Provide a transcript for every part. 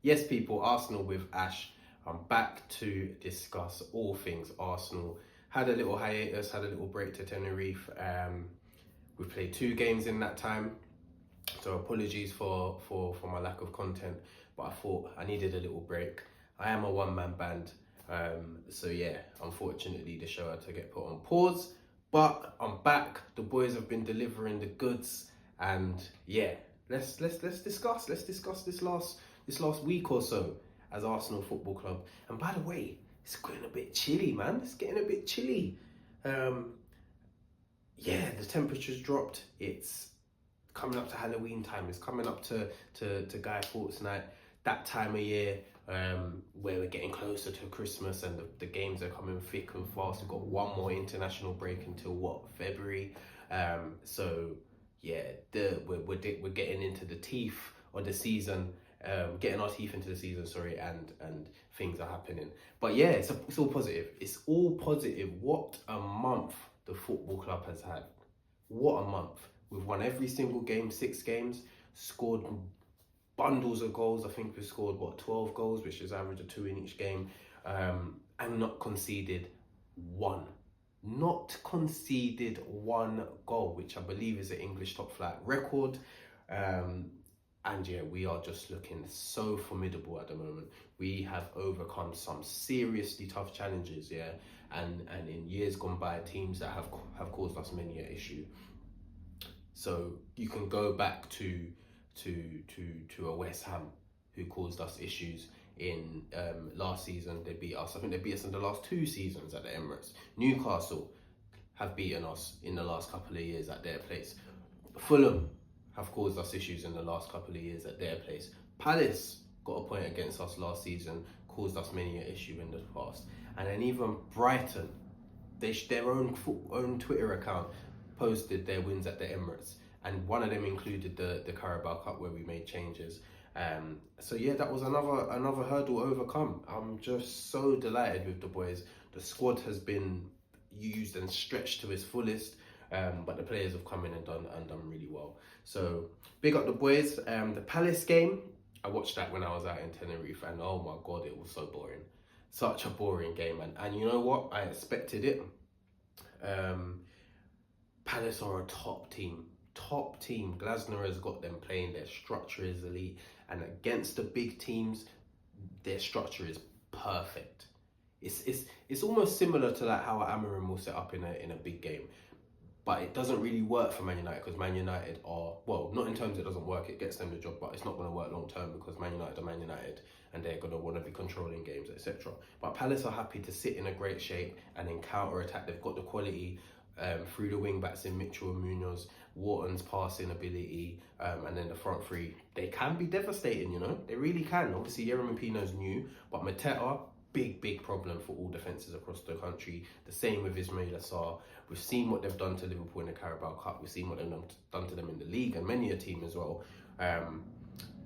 Yes, people, Arsenal with Ash. I'm back to discuss all things Arsenal. Had a little hiatus, had a little break to Tenerife. We played 2 games in that time, so apologies for my lack of content. But I thought I needed a little break. I am a one-man band, so yeah, unfortunately the show had to get put on pause. But I'm back. The boys have been delivering the goods, and yeah, let's discuss this last week or so as Arsenal Football Club. And by the way, it's getting a bit chilly, man. It's getting a bit chilly. Um, yeah, the temperature's dropped. It's coming up to Halloween time. It's coming up to Guy Fawkes night. That time of year where we're getting closer to Christmas and the games are coming thick and fast. We've got one more international break until February. So yeah, we're getting into the teeth of the season. Getting our teeth into the season, sorry, and things are happening. But yeah, it's all positive. It's all positive. What a month the football club has had. What a month. We've won every single game, 6 games, scored bundles of goals. I think we scored 12 goals, which is average of 2 in each game, and not conceded one. Not conceded one goal, which I believe is an English top flight record. And yeah, we are just looking so formidable at the moment. We have overcome some seriously tough challenges, yeah, and in years gone by, teams that have caused us many an issue. So you can go back to a West Ham who caused us issues in last season. They beat us. I think they beat us in the last 2 seasons at the Emirates. Newcastle have beaten us in the last couple of years at their place. Fulham have caused us issues in the last couple of years at their place. Palace got a point against us last season, caused us many an issue in the past. And then even Brighton, their own Twitter account posted their wins at the Emirates, and one of them included the Carabao Cup where we made changes. So yeah, that was another hurdle overcome. I'm just so delighted with the boys. The squad has been used and stretched to its fullest, but the players have come in and done really well. So big up the boys. The Palace game, I watched that when I was out in Tenerife, and oh my god, it was so boring. Such a boring game, and you know what? I expected it. Palace are a top team. Glasner has got them playing. Their structure is elite, and against the big teams, their structure is perfect. It's almost similar to like how Amarim will set up in a big game, but it doesn't really work for Man United because Man United are, well, not in terms it doesn't work. It gets them the job, but it's not going to work long term because Man United are Man United and they're going to want to be controlling games, etc. But Palace are happy to sit in a great shape and then counter attack. They've got the quality. Through the wing backs in Mitchell and Munoz, Wharton's passing ability, and then the front three, they can be devastating, you know, they really can. Obviously, Yerem Pino's new, but Mateta, big problem for all defences across the country. The same with Ismail Assar. We've seen what they've done to Liverpool in the Carabao Cup. We've seen what they've done to them in the league and many a team as well.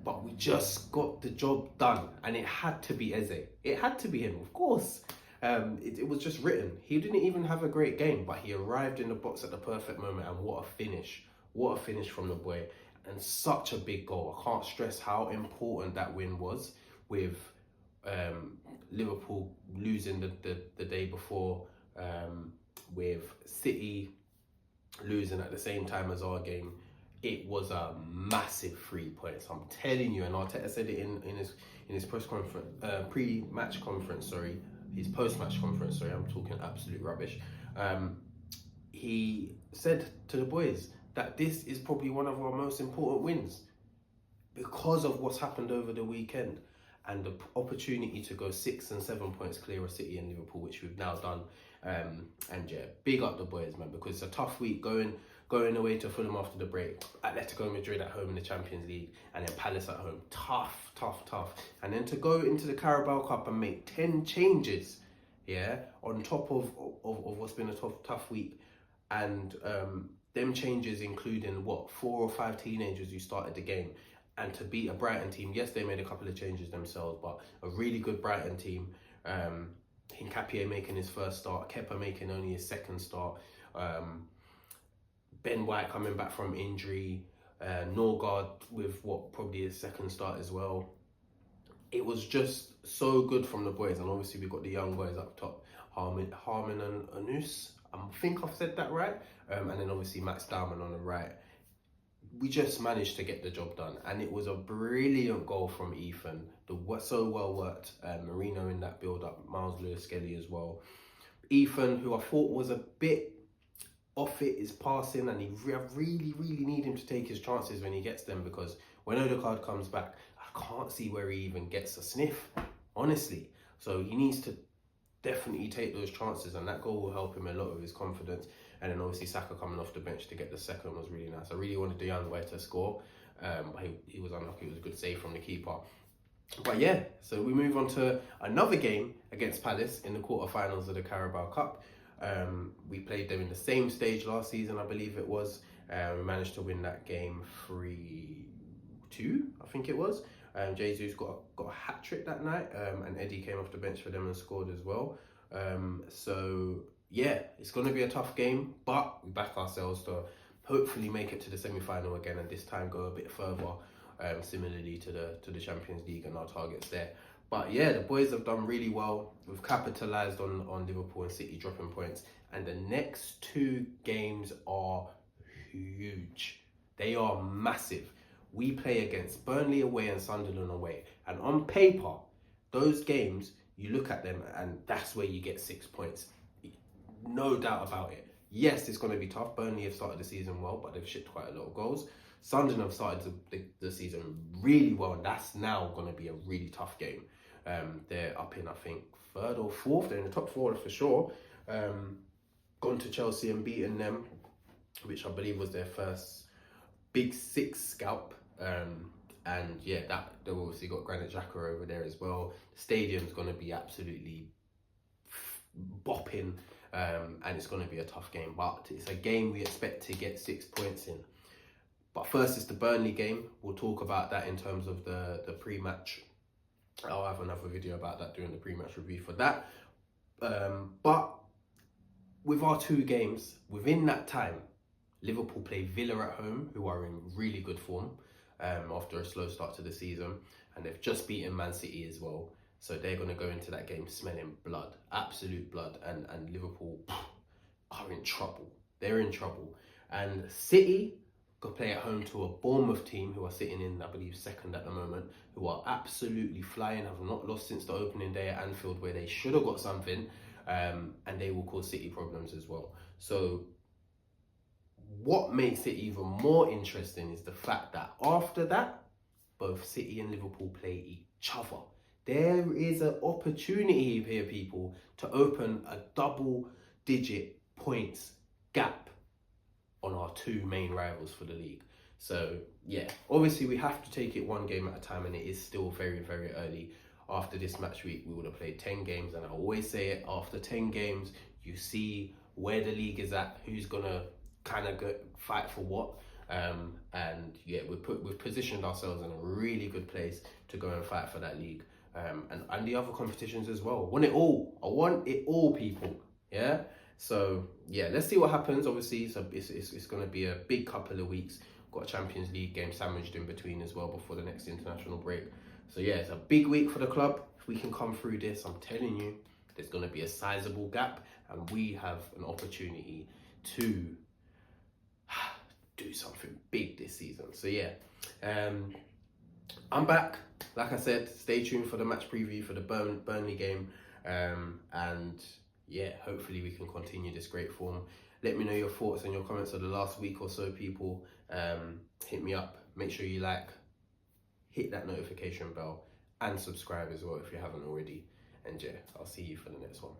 But we just got the job done, and it had to be Eze. It had to be him, of course. It was just written. He didn't even have a great game, but he arrived in the box at the perfect moment, and what a finish. What a finish from the boy, and such a big goal. I can't stress how important that win was, with Liverpool losing the day before, with City losing at the same time as our game. It was a massive 3 points. I'm telling you, and Arteta said it in his press conference, pre-match conference, sorry. His post-match conference, sorry, I'm talking absolute rubbish. He said to the boys that this is probably one of our most important wins because of what's happened over the weekend and the opportunity to go 6 and 7 points clear of City and Liverpool, which we've now done. And yeah, big up the boys, man, because it's a tough week going away to Fulham after the break, Atletico Madrid at home in the Champions League, and then Palace at home. Tough. And then to go into the Carabao Cup and make 10 changes, yeah, on top of what's been a tough week, and them changes including 4 or 5 teenagers who started the game, and to beat a Brighton team. Yes, they made a couple of changes themselves, but a really good Brighton team. Hincapié making his first start, Kepa making only his second start, Ben White coming back from injury, Norgard with probably his second start as well. it was just so good from the boys, and obviously we got the young boys up top, Harmon and Anus. I think I've said that right. And then obviously Max Dowman on the right. We just managed to get the job done, and it was a brilliant goal from Ethan. So well worked. Marino in that build up, Miles Lewis-Skelly as well. Ethan, who I thought was a bit off it, is passing, and I really need him to take his chances when he gets them, because when Odegaard comes back, I can't see where he even gets a sniff, honestly. So he needs to definitely take those chances, and that goal will help him a lot with his confidence. And then obviously Saka coming off the bench to get the second was really nice. I really wanted the young boy to score, but he was unlucky. It was a good save from the keeper. But yeah, so we move on to another game against Palace in the quarterfinals of the Carabao Cup. We played them in the same stage last season, I believe it was. We managed to win that game 3-2, I think it was. Jesus got a hat trick that night, and Eddie came off the bench for them and scored as well. So yeah, it's going to be a tough game, but we back ourselves to hopefully make it to the semi-final again, and this time go a bit further, similarly to the Champions League and our targets there. But yeah, the boys have done really well. We've capitalised on Liverpool and City dropping points, and the next two games are huge. They are massive. We play against Burnley away and Sunderland away, and on paper, those games, you look at them and that's where you get 6 points. No doubt about it. Yes, it's going to be tough. Burnley have started the season well, but they've shipped quite a lot of goals. Sunderland have started the season really well, and that's now going to be a really tough game. They're up in, I think, third or fourth. They're in the top four for sure. Gone to Chelsea and beaten them, which I believe was their first Big Six scalp. And yeah, they've obviously got Granit Xhaka over there as well. The stadium's going to be absolutely bopping, and it's going to be a tough game, but it's a game we expect to get 6 points in. But first is the Burnley game. We'll talk about that in terms of the pre-match. I'll have another video about that during the pre-match review for that. But with our two games, within that time, Liverpool play Villa at home, who are in really good form after a slow start to the season. And they've just beaten Man City as well. So they're going to go into that game smelling blood, absolute blood. And Liverpool are in trouble. They're in trouble. And City could play at home to a Bournemouth team who are sitting in, I believe, second at the moment, who are absolutely flying, have not lost since the opening day at Anfield, where they should have got something, and they will cause City problems as well. So what makes it even more interesting is the fact that after that, both City and Liverpool play each other. There is an opportunity here, people, to open a double-digit points gap on our two main rivals for the league. So yeah, obviously we have to take it one game at a time, and it is still very, very early. After this match week, we would have played 10 games, and I always say it, after 10 games, you see where the league is at, who's gonna kind of fight for what. And yeah, we've positioned ourselves in a really good place to go and fight for that league. And the other competitions as well. I want it all, people. Yeah. So yeah, let's see what happens. Obviously, it's going to be a big couple of weeks. Got a Champions League game sandwiched in between as well before the next international break. So yeah, it's a big week for the club. If we can come through this, I'm telling you, there's going to be a sizable gap, and we have an opportunity to do something big this season. So yeah, I'm back. Like I said, stay tuned for the match preview for the Burnley game, and yeah, hopefully we can continue this great form. Let me know your thoughts and your comments of the last week or so, people. Hit me up. Make sure you like, hit that notification bell, and subscribe as well if you haven't already. And yeah, I'll see you for the next one.